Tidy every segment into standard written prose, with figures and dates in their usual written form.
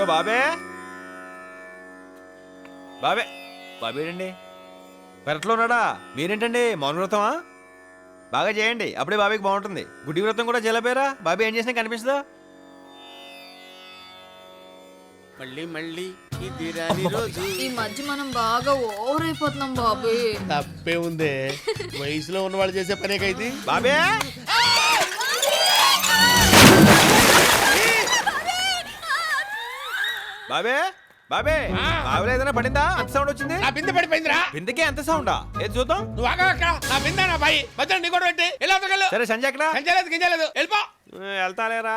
ఇదిగో బాబే బాబే బాబేడండి పెరట్లో ఉన్నాడా? మీరేంటండి మౌన వ్రతమా? బాగా చేయండి, అప్పుడే బాబీకి బాగుంటుంది. గుడి వ్రతం కూడా చేయలేపోయారా? బాబీ ఏం చేసినా కనిపిస్తుందా? మళ్ళీ మళ్ళీ ఇది రాని రోజు. ఈ మధ్య మనం బాగా ఓవర్ అయిపోతున్నాం బాబు. తప్పే ఉందే, వయసులో ఉన్న వాళ్ళు చేసే పనే కైతే. బాబే బాబే బాబే బాబులో ఏదైనా పడిందా? అంత సౌండ్ వచ్చింది. నా బిందె పడిపోయిందిరా. బిందెకే అంత సౌండా? ఏది చూద్దాం. నువ్వు ఆగా అక్కడ. నా బిందె నా బాయి మధ్యలో నీ కూడా పెట్టి ఎలా తగలు. సరే సంజయ్ ఎక్కడ? సంచలేదు గింజలేదు వెళ్ళిపో. వెళ్తాలేరా?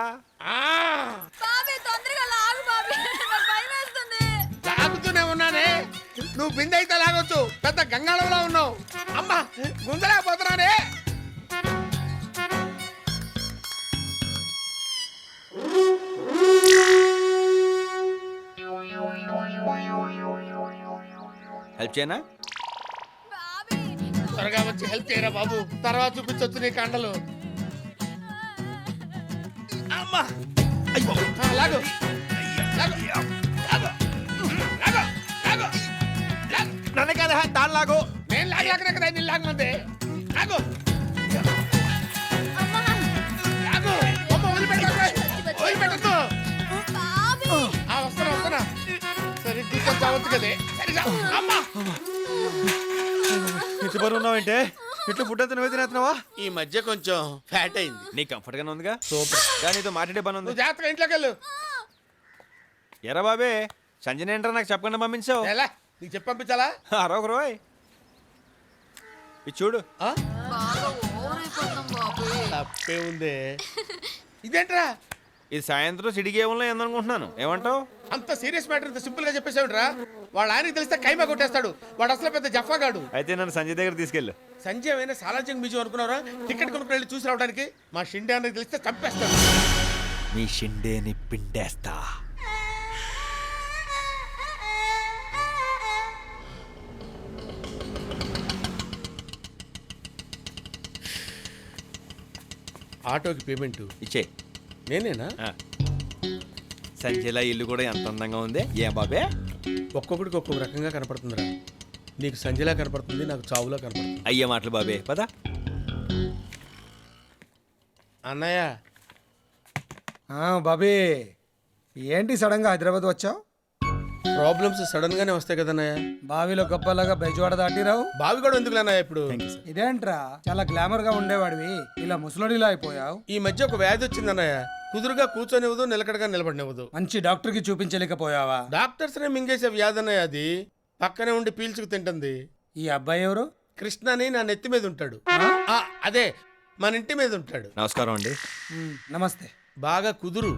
బాబీ తొందరగా లాగు బాబీ, నాకు భయం వేస్తుంది. లాగుతూనే ఉన్నానే. నువ్వు బిందె అయితే లాగొచ్చు, పెద్ద గంగాళంలో ఉన్నావు. అమ్మా గుంజలేకపోతున్నానే. హెల్ప్ చేయనా? బాబీ త్వరగా వచ్చి హెల్ప్ చేయరా బాబు, తర్వాత చూపించొచ్చు నీ కండలు. అమ్మా లాగు లాగు లాగు లాగు లాగు. నన్ను కదా దాని లాగు. నేను లాగలేకనే కదా నేను లాగమంది. లాగు లాగు. అమ్మ వదిలిపెట్టద్దు, వదిలిపెట్టద్దు. బాబీ వస్తున్నా సరిగ్గా కొంచెం చావచ్చు కదే. సరిగా అమ్మా. ఇంటి పని ఉన్నావంటే ఇట్లా ఫుడ్ అంతా నువ్వే తినేస్తున్నావా? ఈ మధ్య కొంచెం ఫ్యాట్ అయింది. నీ కంఫర్ట్ గానే ఉందిగా? సూపర్. కానీ నీతో మాట్లాడే పని ఉంది. నువ్వు జాగ్రత్తగా ఇంట్లోకి వెళ్ళు. ఎరా బాబే సంజయ్ ఏంట్రా నాకు చెప్పకుండా పంపించావు? ఎలా నీకు చెప్పి పంపించాలా? అరొక రోయ్ ఇది చూడు. బాగా ఓవర్ అయిపోతున్నాం బాబు. తప్పే ఉందే. ఇదేంట్రా ఇది సాయంత్రం సిటీ గేమ్లో ఏందనుకుంటున్నాను. ఏమంటావు? అంత సీరియస్ మ్యాటర్ ఇంత సింపుల్ గా చెప్పేసావుంట్రా. వాళ్ళ ఆయనకి తెలిస్తే కైమా కొట్టేస్తాడు. వాడు అసలు పెద్ద జఫాగాడు. అయితే నన్ను సంజయ్ దగ్గర తీసుకెళ్ళు. సంజయ్ అయినా సాలార్జంగ్ మ్యూజియం అనుకున్నారా? టికెట్ కొనుక్కుని వెళ్ళి చూసి రావడానికి. మా షిండే అన్నకి తెలిస్తే చంపేస్తాడు. మీ షిండేని పిండేస్తా. ఆటోకి పేమెంట్ ఇచ్చే. నేనేనా? సంజయ్లా ఇల్లు కూడా ఎంత అందంగా ఉంది. ఏ బాబే ఒక్కొక్కడికి ఒక్కొక్క రకంగా కనపడుతుందిరా. నీకు సంజయ్లా కనపడుతుంది, నాకు చావులా కనపడుతుంది. అయ్యే మాటలు బాబే పద. అన్నయ్య బాబీ ఏంటి సడన్ గా హైదరాబాద్ వచ్చావు? ప్రాబ్లమ్స్ సడన్ గానే వస్తాయి కదన్నయ్య. బావిలో గొప్పలాగా బెజవాడ దాటిరావు. బావి కూడా ఎందుకు అన్నయ్య ఇప్పుడు? ఇదేంట్రా చాలా గ్లామర్ గా ఉండేవాడివి, ఇలా ముసలోడిలా అయిపోయావు. ఈ మధ్య ఒక వ్యాధి వచ్చిందన్నయ్య. కుదురుగా కూర్చొనివ్వదు, నిలకడగా నిలబడినివ్వదు. మంచి డాక్టర్ కి చూపించలేకపోయావా? డాక్టర్స్ నే మింగేసే వ్యాధి అన్నయ్య అది. పక్కనే ఉండి పీల్చుకు తింటుంది. ఈ అబ్బాయి ఎవరు? కృష్ణని నా నెత్తి మీద ఉంటాడు. అదే మన ఇంటి మీద ఉంటాడు. నమస్కారం అండి. నమస్తే. బాగా కుదురు,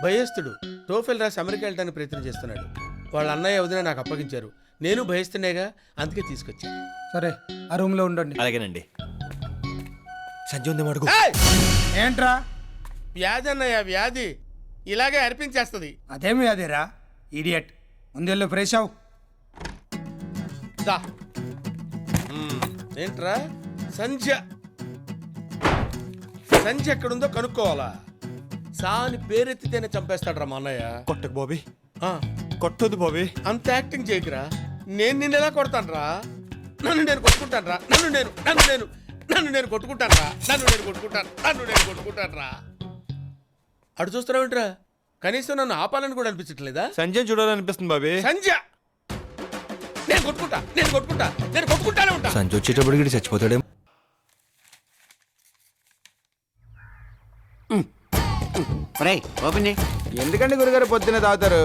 భయస్తుడు. టోఫెల్ రాసి అమెరికా వెళ్ళడానికి ప్రయత్నం చేస్తున్నాడు. వాళ్ళ అన్నయ్య వదిన నాకు అప్పగించారు. నేను భయస్తునేగా, అందుకే తీసుకొచ్చా. సరే ఆ రూమ్ లో ఉండండి. అలాగేనండి. సంజయ్ ఉంది మడుగు. ఏంట్రా? వ్యాధి అన్నయ్య, వ్యాధి ఇలాగే అర్పించేస్తుంది. అదేమి అదేరా ఇడియట్. ముందెళ్ళు ఫ్రెష్ అవు. దా. ఏంట్రా సంధ్య? సంధ్య ఎక్కడుందో కనుక్కోవాలా? సాని పేరెత్తితేనే చంపేస్తాడ్రా మా అన్నయ్య. కొట్టకు బాబీ, కొట్టొద్దు బాబీ. అంత యాక్టింగ్ చేయకురా. నేను నిన్ను ఎలా కొడతానురా? నన్ను నేను కొట్టుకుంటానురా. నన్ను నేను కొట్టుకుంటానురా. అటు చూస్తున్నావేంట్రా? కనీసం నన్ను ఆపాలని కూడా అనిపించట్లేదా? సంజయ్ చూడాలనిపిస్తుంది బాబీ. సంధ్య నేను కొట్టుకుంటానే ఉంటా. సంజయ్ వచ్చేటప్పుడు చచ్చిపోతాడేమో. ఎందుకండి గురుగారు పొద్దున్నే తాగుతారు?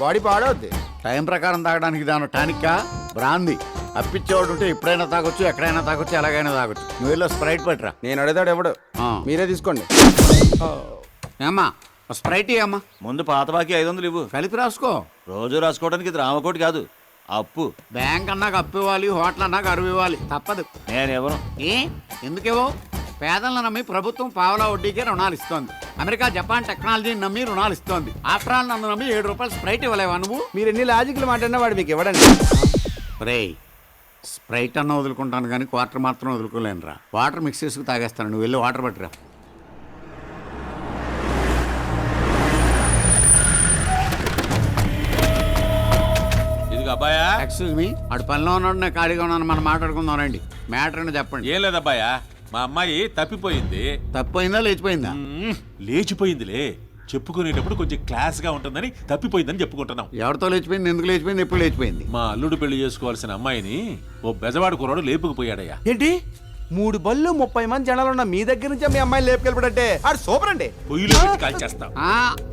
బాడీ పాడవుద్ది. టైం ప్రకారం తాగడానికి దాని టానిక్కా బ్రాంది. అప్పిచ్చేవాడు ఉంటే ఎప్పుడైనా తాగొచ్చు, ఎక్కడైనా తాగొచ్చు, ఎలాగైనా తాగొచ్చు. నువ్వు వెళ్ళి స్ప్రైట్ పట్టురా. నేను అడుగుతాడు ఎవడు, మీరే తీసుకోండి. ఏమ్మా స్ప్రైట్ అమ్మా. ముందు పాత బాకీ 500 ఇవ్వు. కలిపి రాసుకో. రోజు రాసుకోవడానికి ఇది రామకోటి కాదు, అప్పు. బ్యాంక్ అన్నాక అప్పు ఇవ్వాలి, హోటల్ అన్నాక అరువు ఇవ్వాలి. తప్పదు. నేనెవరు? ఎందుకేవో పేదలను నమ్మి ప్రభుత్వం పావలా వడ్డీకే రుణాలు ఇస్తోంది. అమెరికా, జపాన్ టెక్నాలజీని నమ్మి రుణాలు ఇస్తోంది. ఆఫ్టర్ ఆల్ నన్ను నమ్మి 7 రూపాయలు స్ప్రైట్ ఇవ్వలేవా నువ్వు? మీరు ఎన్ని లాజిక్లు మాట్లాడినా వాడు మీకు ఇవ్వడండి. రేయ్ స్ప్రైట్ అన్న వదులుకుంటాను కానీ క్వార్టర్ మాత్రం వదులుకోలేనురా. వాటర్ మిక్స్ చేసుకు తాగేస్తాను. నువ్వు వెళ్ళి వాటర్ పట్టురా. అబ్బాయా ఎక్స్క్యూజ్ మీ అటు పనిలో ఉన్నాడు నేను ఖాళీగా ఉన్నాను మనం మాట్లాడుకుందాం రండి మ్యాటర్ అని చెప్పండి. ఏం లేదబ్బాయా మా అమ్మాయి తప్పిపోయింది. తప్పైందా లేచిపోయిందా? లేచిపోయిందిలే. చెప్పుకునేటప్పుడు కొంచెం క్లాస్ గా ఉంటుందని తప్పిపోయిందని చెప్పుకుంటున్నాం. ఎవరితో లేచిపోయింది, ఎందుకు లేచిపోయింది, ఎప్పుడు లేచిపోయింది? మా అల్లుడు పెళ్లి చేసుకోవాల్సిన అమ్మాయిని ఓ బెజవాడు కుర్రాడు లేపుకుపోయాడయ్యా. ఏంటి 3 బళ్ళు 30 మంది జనాలు ఉన్న మీ దగ్గర నుంచే మీ అమ్మాయిని లేపుకెళ్ళిపడంటే ఆడు సూపర్ అండి. పొయ్యిలో పెట్టి కాల్చేస్తాం.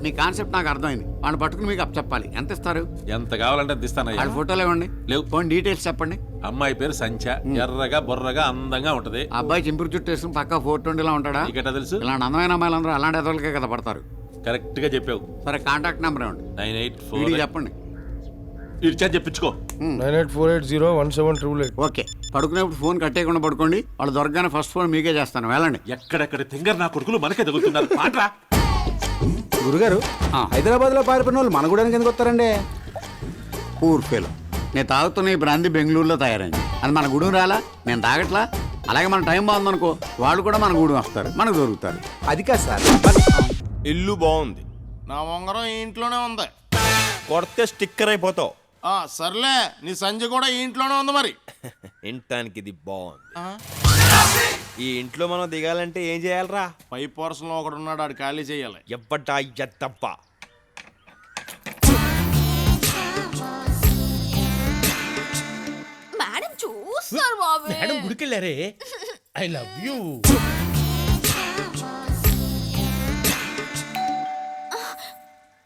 మీ కాన్సెప్ట్ నాకు అర్థమైంది. వాడిని పట్టుకుని మీకు చెప్పాలి. ఎంత ఇస్తారు? ఎంత కావాలంటే అంత ఇస్తానయ్యా. వాళ్ళ ఫోటోలు ఇవ్వండి. లేవు. పోనీ డీటెయిల్స్ చెప్పండి. అమ్మాయి పేరు సంచ, ఎర్రగా బొర్రగా అందంగా ఉంటది. ఆ అబ్బాయి చింపురు చుట్టూ వేసుకుని పక్క 420 లా ఉంటాడా? నీకెట్టా తెలుసు? ఇలాంటి అందమైన అమ్మాయిలందరూ అలాంటి ఎదలకే కదా పడతారు. కరెక్ట్ గా చెప్పావు. సరే కాంటాక్ట్ నెంబర్ ఇవ్వండి. 984 చెప్పండి. ఇచ్చా చెప్పించుకో. 9848017888. ఓకే, పడుకునేప్పుడు ఫోన్ కట్టేయకుండా పడుకోండి. వాళ్ళు దొరకగానే ఫస్ట్ ఫోన్ మీకే చేస్తాను. వెళ్ళండి. ఎక్కడెక్కడ తింగర్ నా కొడుకులు మనకే తగులుతున్నారు. పాట్రా. గురుగారు హైదరాబాద్ లో పారిపోయిన వాళ్ళు మన కూడా ఎందుకు వస్తారండి? Poor fellow. నేను తాగుతున్న ఈ బ్రాంతి బెంగళూరులో తయారైంది. అది మన గూడెం రాలా, నేను తాగట్లా. అలాగే మన టైం బాగుందనుకో వాళ్ళు కూడా మన గూడెం వస్తారు, మనకు దొరుకుతారు. అది కాదు సార్. ఇల్లు బాగుంది. నా ఉంగరం ఈ ఇంట్లోనే ఉంది. కొడితే స్టిక్కర్ అయిపోతావు. సర్లే, నీ సంజ కూడా ఈ ఇంట్లోనే ఉంది. మరి ఇంటానికి ఇది బాగుంది. ఈ ఇంట్లో మనం దిగాలంటే ఏం చేయాలరా? పై పోర్షన్ లో ఒకడు ఉన్నాడు, ఆడు ఖాళీ చేయాలి. ఎవ్వటా ఎత్తప్ప. మేడం చూస్తారు బాబు. మేడం గుడికెళ్ళారే. I love you.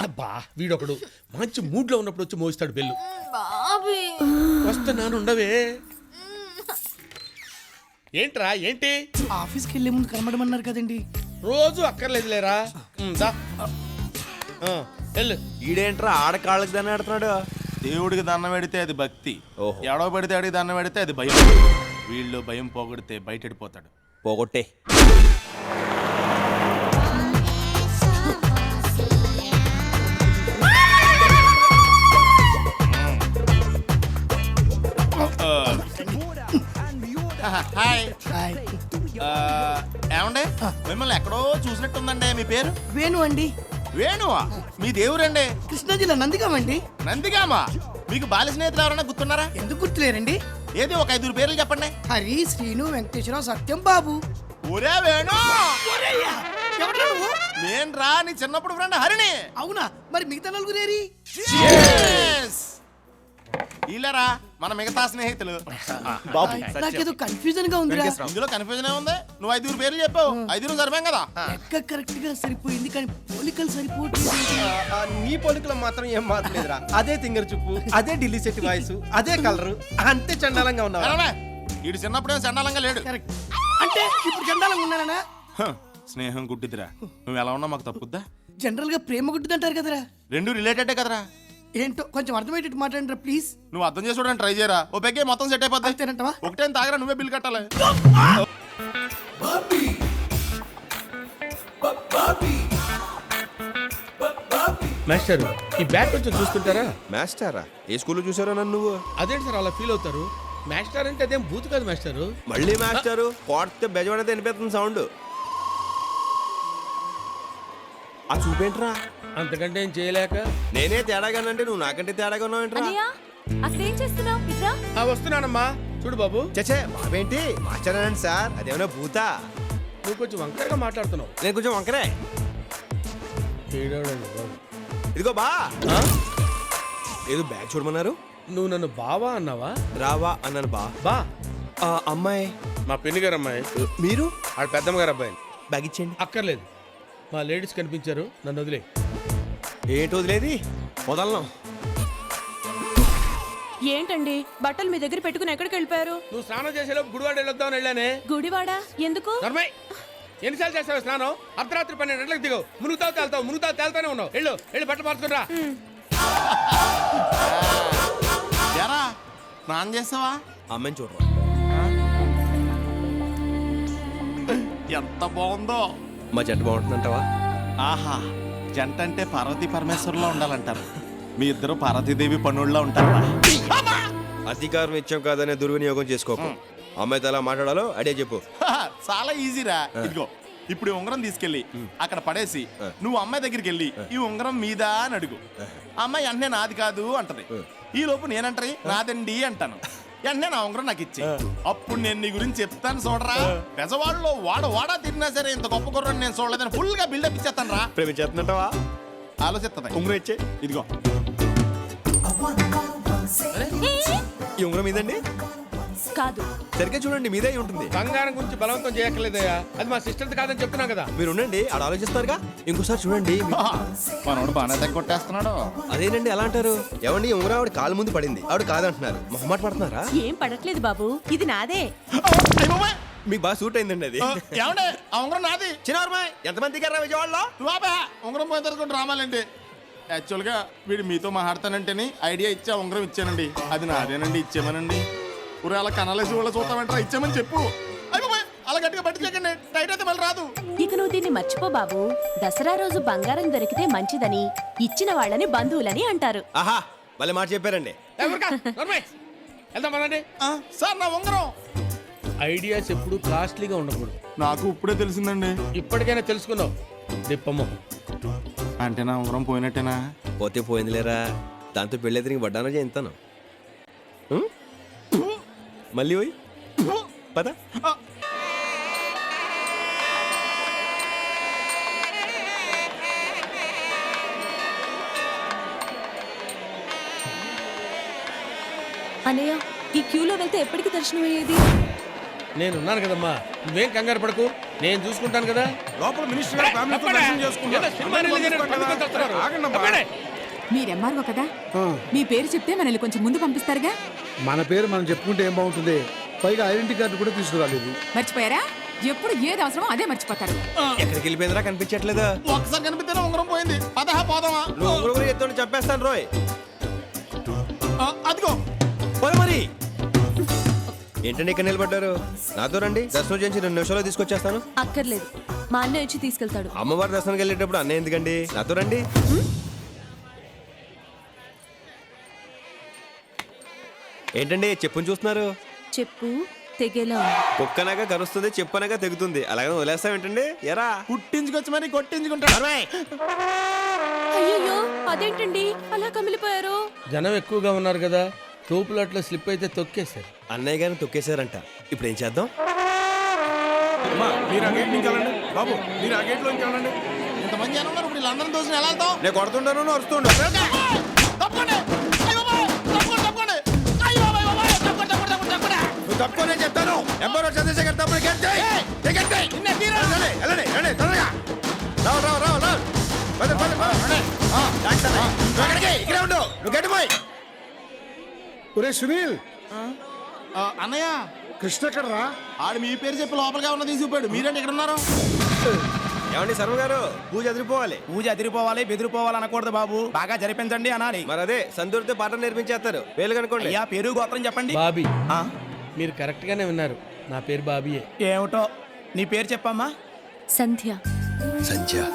అబ్బా వీడొకడు మంచి మూడ్ లో ఉన్నప్పుడు వచ్చి మోస్తాడు బెల్లు. బాబీ వస్తున్నాను ఉండవే. ఏంట్రా ఏంటి? ఆఫీస్కి వెళ్ళే ముందు కనబడమన్నారు కదండి. రోజు అక్కర్లేదులేరా. దా. వెళ్ళు. ఈడేంట్రా ఆడకాళ్ళకి దాన్ని ఆడుతున్నాడు. దేవుడికి దండం పెడితే అది భక్తి, ఓహో. ఎడవ పెడితే అడిగి దండం పెడితే అది భయం. వీళ్ళు భయం పోగొడితే బయటెడిపోతాడు. పోగొట్టే. హాయ్. ఏమండి, మిమ్మల్ని ఎక్కడో చూసినట్టుందండి. మీ పేరు? వేణు అండి. వేణువా? మీ దేవురండి? కృష్ణా జిల్లా నందిగామండి. నందిగామా? మీకు బాల్య స్నేహితులు ఎవరైనా గుర్తున్నారా? ఎందుకు గుర్తులేరండి? ఏది ఒక 5 పేర్లు చెప్పండి. హరి, శ్రీను, వెంకటేశ్వరరావు, సత్యం, బాబు. ఒరే వేణు, ఎవరు నువ్వు? నేను రా నీ చిన్నప్పుడు ఫ్రెండ్ హరిని. అవునా? మరి మిగతా నలుగురేరి? ఇల్లరా మన మిగతా స్నేహితులు. నాకేదో కన్ఫ్యూజన్ గా ఉందిరా. ఇందులో కన్ఫ్యూజన్ ఏముంది? నువ్వు 5 పేర్లు చెప్పావు, 5 సరిపోయాం కదా. లెక్క కరెక్ట్ గా సరిపోయింది, కానీ పోలికలు సరిపోవట్లేదు. నీ పోలికలు మాత్రం ఏం మారలేదురా. అదే తింగర్ చూపు, అదే ఢిల్లీ సెట్ వాయిస్, అదే కలరు, అంతే చండాలంగా ఉన్నావు. వీడు చిన్నప్పుడే చండాలంగా లేడు. కరెక్ట్. అంటే ఇప్పుడు చండాలంగా ఉన్నానా? స్నేహం గుడ్డిదిరా. నువ్వు ఎలా ఉన్నా మాకు తప్పుద్దా? జనరల్ గా ప్రేమ గుడ్డిదంటారు కదరా. 2 రిలేటెడే కదరా. ఏంటో కొంచెం అర్థమయ్యేటట్టు మాట్లాడండి ప్లీజ్. నువ్వు అర్థం చేసుకోవడానికి ట్రై చేయరా. ఓ పెగ్గే మొత్తం సెట్ అయిపోద్ది. అంతేనంటవా? ఒకటే తాగరా, నువ్వే బిల్ కట్టాలి. మాస్టర్ ఈ బ్యాగ్ కొంచెం చూస్తుంటారా? మాస్టారా? ఏ స్కూల్లో చూసారో నన్ను నువ్వు? అదేంటి సార్ అలా ఫీల్ అవుతారు? మాస్టర్ అంటే అదేం బూత్ కాదు మాస్టర్. మళ్ళీ మాస్టారు కొడితే బెజవాడైతే వినిపిస్తుంది సౌండ్. ఆ చూపేంట్రా? అంతకంటే ఏం చేయలేక నేనే తేడాగానంటే నువ్వు నాకంటే తేడాగా ఉన్నావేంట్రా? అన్నయ్య అసలు ఏం చేస్తున్నావు? ఇట్రా. వస్తున్నానమ్మా. చూడు బాబు, చచ్చే బాబేంటి మాస్టరేనండి సార్, అదేమన్నా భూతా? నువ్వు కొంచెం వంకరగా మాట్లాడుతున్నావు. నేను కొంచెం వంకరే. ఏడవడండి బాబు. ఇదిగో బా, ఏదో బ్యాగ్ చూడమన్నారు. నువ్వు నన్ను బావా అన్నావా? రావా అన్నాను బా. బా ఆ అమ్మాయి మా పిన్ని గారు అమ్మాయి. మీరు? ఆడ పెద్దమ్మ గారు అబ్బాయి. బ్యాగ్ ఇచ్చేయండి. అక్కర్లేదు, మా లేడీస్ కనిపించారు, నన్ను వదిలే. ఏంటి వదిలేది? వదలను. ఏంటండి బట్టలు మీ దగ్గర పెట్టుకుని ఎక్కడికి వెళ్ళిపోయారు? నువ్వు స్నానం చేసేలోపు గుడివాడ వెళ్ళొద్దామని వెళ్ళానే. గుడివాడా? ఎందుకు? నర్మయ్, ఎన్నిసార్లు చేస్తావు స్నానం? అర్ధరాత్రి 12 గంటలకు దిగవు. మునుగుతావు తేల్తావు, మునుగుతావు తేల్తానే ఉన్నావు. వెళ్ళి బట్టలు మార్చుకురా. ఎరా స్నానం చేస్తావా? అమ్మాయిని చూడరా. ఎంత బాగుందో. మా జట్టు బాగుంటుందంటావా? ఆహా, జంట అంటే పార్వతీ పరమేశ్వరులా ఉండాలంటారు. మీ ఇద్దరు పార్వతీదేవి పనుల్లో ఉంటారా? అధికారం ఇచ్చాం కాదనే దుర్వినియోగం చేసుకోకు. అమ్మాయితో ఎలా మాట్లాడాలో ఐడియా చెప్పు. చాలా ఈజీరా. ఇదిగో ఇప్పుడు ఈ ఉంగరం తీసుకెళ్ళి అక్కడ పడేసి నువ్వు అమ్మాయి దగ్గరికి వెళ్ళి ఈ ఉంగరం మీద అని అడుగు అమ్మాయి వెంటనే నాది కాదు అంటది. ఈ లోపు నేనంటది నాదండి అంటాను. వెంటనే నా ఉంగరం నాకు ఇచ్చి అప్పుడు నేను నీ గురించి చెప్తాను చూడరా. పెజవాడలో వాడా తిరిగినా సరే ఇంత గొప్ప కుర్రని నేను చూడలేదని ఫుల్ గా బిల్డప్ ఇచ్చేస్తాను రా. ప్రేమించేస్తున్నట్టవా? ఆలోచిస్తుంది. ఉంగరం ఇచ్చే. ఇదిగో ఈ ఉంగరం మీదండి? కాదు. సరిగ్గా చూడండి, మీదే అయి ఉంటుంది. బంగారం గురించి బలవంతం చేయక్కర్లేదయ్యా, అది మా సిస్టర్ది కాదని చెప్తున్నా కదా. మీరు ఉండండి, ఆడ ఆలోచిస్తారుగా. ఇంకోసారి చూడండి. మనోడు బాగా దగ్గర కొట్టేస్తున్నాడు. అదేనండి ఎలా అంటారు? ఏమండి ఈ ఉంగరం ఆవిడ కాలు ముందు పడింది, ఆవిడ కాదంటున్నారు. మొహమాట పడుతున్నారా? ఏం పడట్లేదు బాబు, ఇది నాదే. మీకు బాగా సూట్ అయిందండి అది. ఏమండే ఆ ఉంగరం నాది. చిన్నవర్మాయ్ ఎంతమంది దిగారా విజయవాడలో? నువ్వా ఉంగరం పోయిన తర్వాత రామాలండి. యాక్చువల్గా వీడు మీతో మాట్లాడతానంటేని ఐడియా ఇచ్చా ఉంగరం ఇచ్చానండి. అది నాదేనండి, ఇచ్చేమనండి. ఊరే అలా కనాలేసి వాళ్ళ చూస్తామంటారా, ఇచ్చామని చెప్పు. అయిపోయి అలా గట్టిగా పట్టించకండి, టైట్ అయితే మళ్ళీ రాదు. ఇక నువ్వు దీన్ని మర్చిపో బాబు. దసరా రోజు బంగారం దొరికితే మంచిదని, ఇచ్చిన వాళ్ళని బంధువులని అంటారు. ఆహా మళ్ళీ మాట చెప్పారండి. వెళ్దాం పదండి. సార్ నా ఉంగరం. ఐడియాస్ ఎప్పుడు కాస్ట్లీగా ఉండకూడదు. నాకు ఇప్పుడే తెలిసిందండి. ఇప్పటికైనా తెలుసుకున్నావు దిప్పమ్మ. అంటే నా ఉంగరం పోయినట్టేనా? పోతే పోయిందిలేరా, దాంతో పెళ్ళి తిరిగి పడ్డానో చేస్తాను. మళ్ళీ పోయి పద. అన్నయ్య, ఈ క్యూలో వెళ్తే ఎప్పటికి దర్శనం అయ్యేది? నేనున్నాను కదమ్మా, నువ్వేం కంగారు పడకు, నేను చూసుకుంటాను కదా. లోపల మినిస్టర్ గారు ఫ్యామిలీతో దర్శనం చేసుకుంటారు. ఏదో సినిమా రిలీజ్ అయినట్టు పట్టుకొని వస్తున్నారు. తప్పండి. మీరెమ్మార్గో కదా, మీ పేరు చెప్తే మనల్ని కొంచెం ముందు పంపిస్తారుగా. మన పేరు మనం చెప్పుకుంటే ఏం బాగుంటుంది? పైగా ఐడెంటిటీ కార్డు కూడా తీసుకురాలేదు. మర్చిపోయారా? ఎప్పుడు ఏది అవసరమో అదే మర్చిపోతారు. ఎక్కడికి వెళ్ళిపోయిందిరా, కనిపించట్లేదా? ఒకసారి కనిపిస్తేనే ఉంగరం పోయింది. పోదామా? నువ్వు ఉంగరం గురించి ఎత్తుని చంపేస్తాను రోయ్. అదిగో పోయి మరి. ఏంటండి ఇక్కడ నిలబడ్డారు? నాతో రండి, దర్శనం చేసి 2 నిమిషాల్లో తీసుకొచ్చేస్తాను. అక్కర్లేదు, మా అన్నయ్య వచ్చి తీసుకెళ్తాడు. అమ్మవారి దర్శనానికి వెళ్ళేటప్పుడు అన్నయ్య ఎందుకండి? నాతో రండి. ఏంటండి చెప్పుని చూస్తున్నారు? చెప్పు తెగేలా ఉంది. కుక్కనగా కరుస్తుంది, చెప్పనగా తెగుతుంది. అలాగే వదిలేస్తాం ఏంటండి? ఎరా పుట్టించుకొచ్చి మరి కొట్టించుకుంటాడు. అయ్యో, అదేంటండి అలా కమిలిపోయారు? జనం ఎక్కువగా ఉన్నారు కదా, తోపులాట్లో స్లిప్ అయితే తొక్కేశారు. అన్నయ్య గారిని తొక్కేశారంట. ఇప్పుడు ఏం చేద్దాం? మీరు ఆ గేట్ నుంచి వెళ్ళండి బాబు, మీరు ఆ గేట్ లోంచి వెళ్ళండి. ఇంతమంది జనం ఉన్నారు, ఇప్పుడు వీళ్ళందరం దోషం ఎలా వెళ్తాం? నేను కొడుతుంటాను, వస్తుండు. తప్పండి. అయ్య బాబోయ్, తప్పండి. అయ్య బాబోయ్, తప్పండి. నువ్వు తప్పుకోనే చెప్తాను. ఎంపరో చంద్రశేఖర్ తప్పని ఇక్కడే ఉండు. నువ్వు గట్టిపోయి. ఒరే సునీల్, అన్నయ్య కృష్ణ ఎక్కడరా? ఆడు మీ పేరు చెప్పి లోపలిగా ఉన్న తీసుకుపోయాడు. మీరేంటి ఇక్కడ ఉన్నారు? ఏమండి శర్మ గారు, పూజ అదిరిపోవాలి. పూజ అదిరిపోవాలి, బెదిరిపోవాలి అనకూడదు బాబు, బాగా జరిపించండి అనాలి. మరి అదే సందూరితో పాఠం నేర్పించేస్తారు. పేర్లు కనుకోండి. అయ్యా పేరు గోత్రం చెప్పండి. బాబీ. మీరు కరెక్ట్ గానే విన్నారు, నా పేరు బాబీయే. ఏమిటో నీ పేరు చెప్పమ్మా. సంధ్య. సంధ్య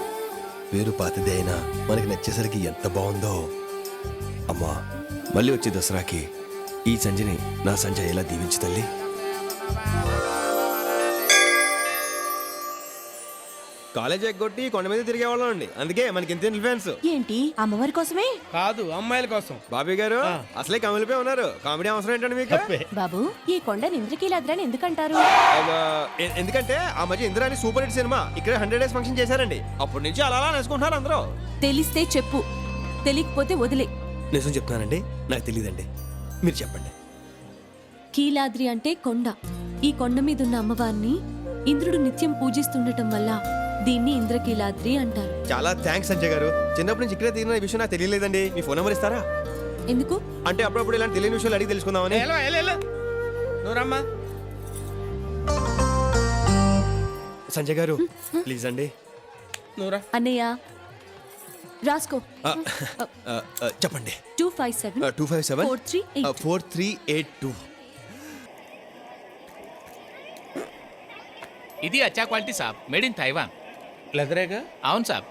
పేరు పాతదే అయినా మనకి నచ్చేసరికి ఎంత బాగుందో. అమ్మా మళ్ళీ వచ్చే దసరాకి ఈ సంధ్యని నా సంధ్య ఎలా దీవించు తల్లి. కాలేజ్ ఎగ్గొట్టి కొండ మీద తిరిగేవాళ్ళం అండి, అందుకే మనకి ఇంత ఇన్ఫ్లుయెన్స్. ఏంటి అమ్మవారి కోసమే? కాదు, అమ్మాయిల కోసం. బాబీ గారు అసలే కమిలిపోయి ఉన్నారు. కామెడీ అవసరం ఏంటండి మీకు? బాబు, ఈ కొండని ఇంద్రకీలాద్రని ఎందుకంటారు? ఎందుకంటే ఆ మధ్య ఇందిరాని సూపర్ హిట్ సినిమా ఇక్కడ 100 days ఫంక్షన్ చేశారండి. అప్పటి నుంచి అలా అలా నేర్చుకుంటున్నారు అందరూ. తెలిస్తే చెప్పు, తెలియకపోతే వదిలే. నిజం చెప్తున్నానండి, నాకు తెలియదండి, మీరు చెప్పండి. కీలాద్రి అంటే కొండ. ఈ కొండ మీద ఉన్న అమ్మవారిని ఇంద్రుడు నిత్యం పూజిస్తుండటం వల్ల దీన్ని ఇంద్రకీలాద్రి అంటారు. చాలా థ్యాంక్స్ సంజయ్ గారు. చిన్నప్పటి నుంచి ఇక్కడే తిరిగిన విషయం నాకు తెలియలేదండి. మీ ఫోన్ నెంబర్ ఇస్తారా? ఎందుకు? అంటే అప్పుడప్పుడు ఇలాంటి తెలియని విషయాలు అడిగి తెలుసుకుందామని. నువ్వు రమ్మా. సంజయ్ గారు ప్లీజ్ అండి. నువ్వురా. అన్నయ్య రాసుకో. చెప్పండి. 257 257 4382. 4382. ఇది అచ్చా క్వాలిటీ సాబ్, మేడ్ ఇన్ తైవాన్. లెదరేగా? అవును సాబ్.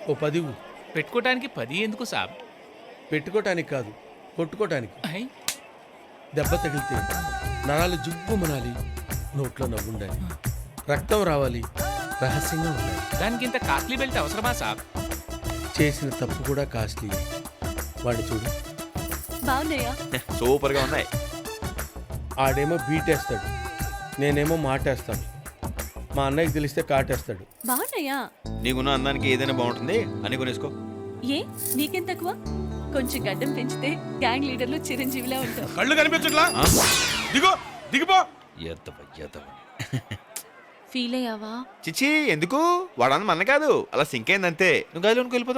ఓ 10 ఇవ్వు. పెట్టుకోవడానికి 10 ఎందుకు సాబ్? పెట్టుకోటానికి కాదు, కొట్టుకోటానికి. అయ్, దెబ్బ తగిలితే నరాలు జుబ్బుమనాలి, నోట్లో నవ్వుండాలి, రక్తం రావాలి, రహస్యంగా ఉండాలి. దానికి ఇంత కాస్ట్లీ బెల్ట్ అవసరమా సాబ్? చేసిన తప్పు కూడా కాస్ట్లీ. వాడు చూడు, బాగున్నాయా? సూపర్ గా ఉన్నాయి. ఆడేమో బీటేస్తాడు, నేనేమో మాటేస్తాను. మా అన్నయ్యకి తెలిస్తే కాటేస్తాడు. బాగున్నాయా? నీకున్న అందానికి ఏదైనా బాగుంటుంది అని కొనేసుకో. ఏ నీకేం తక్కువ? కొంచెం గడ్డం పెంచితే గ్యాంగ్ లీడర్లు చిరంజీవిలా ఉంటావు. కళ్ళు కనిపించట్లా? దిగో దిగిపో. ఫీల్ అయ్యావా? చిచ్చి ఎందుకు వాడని మన కాదు అలా సింక్ అయిందంతే నువ్వు గదిలోనికి వెళ్ళిపోతావు.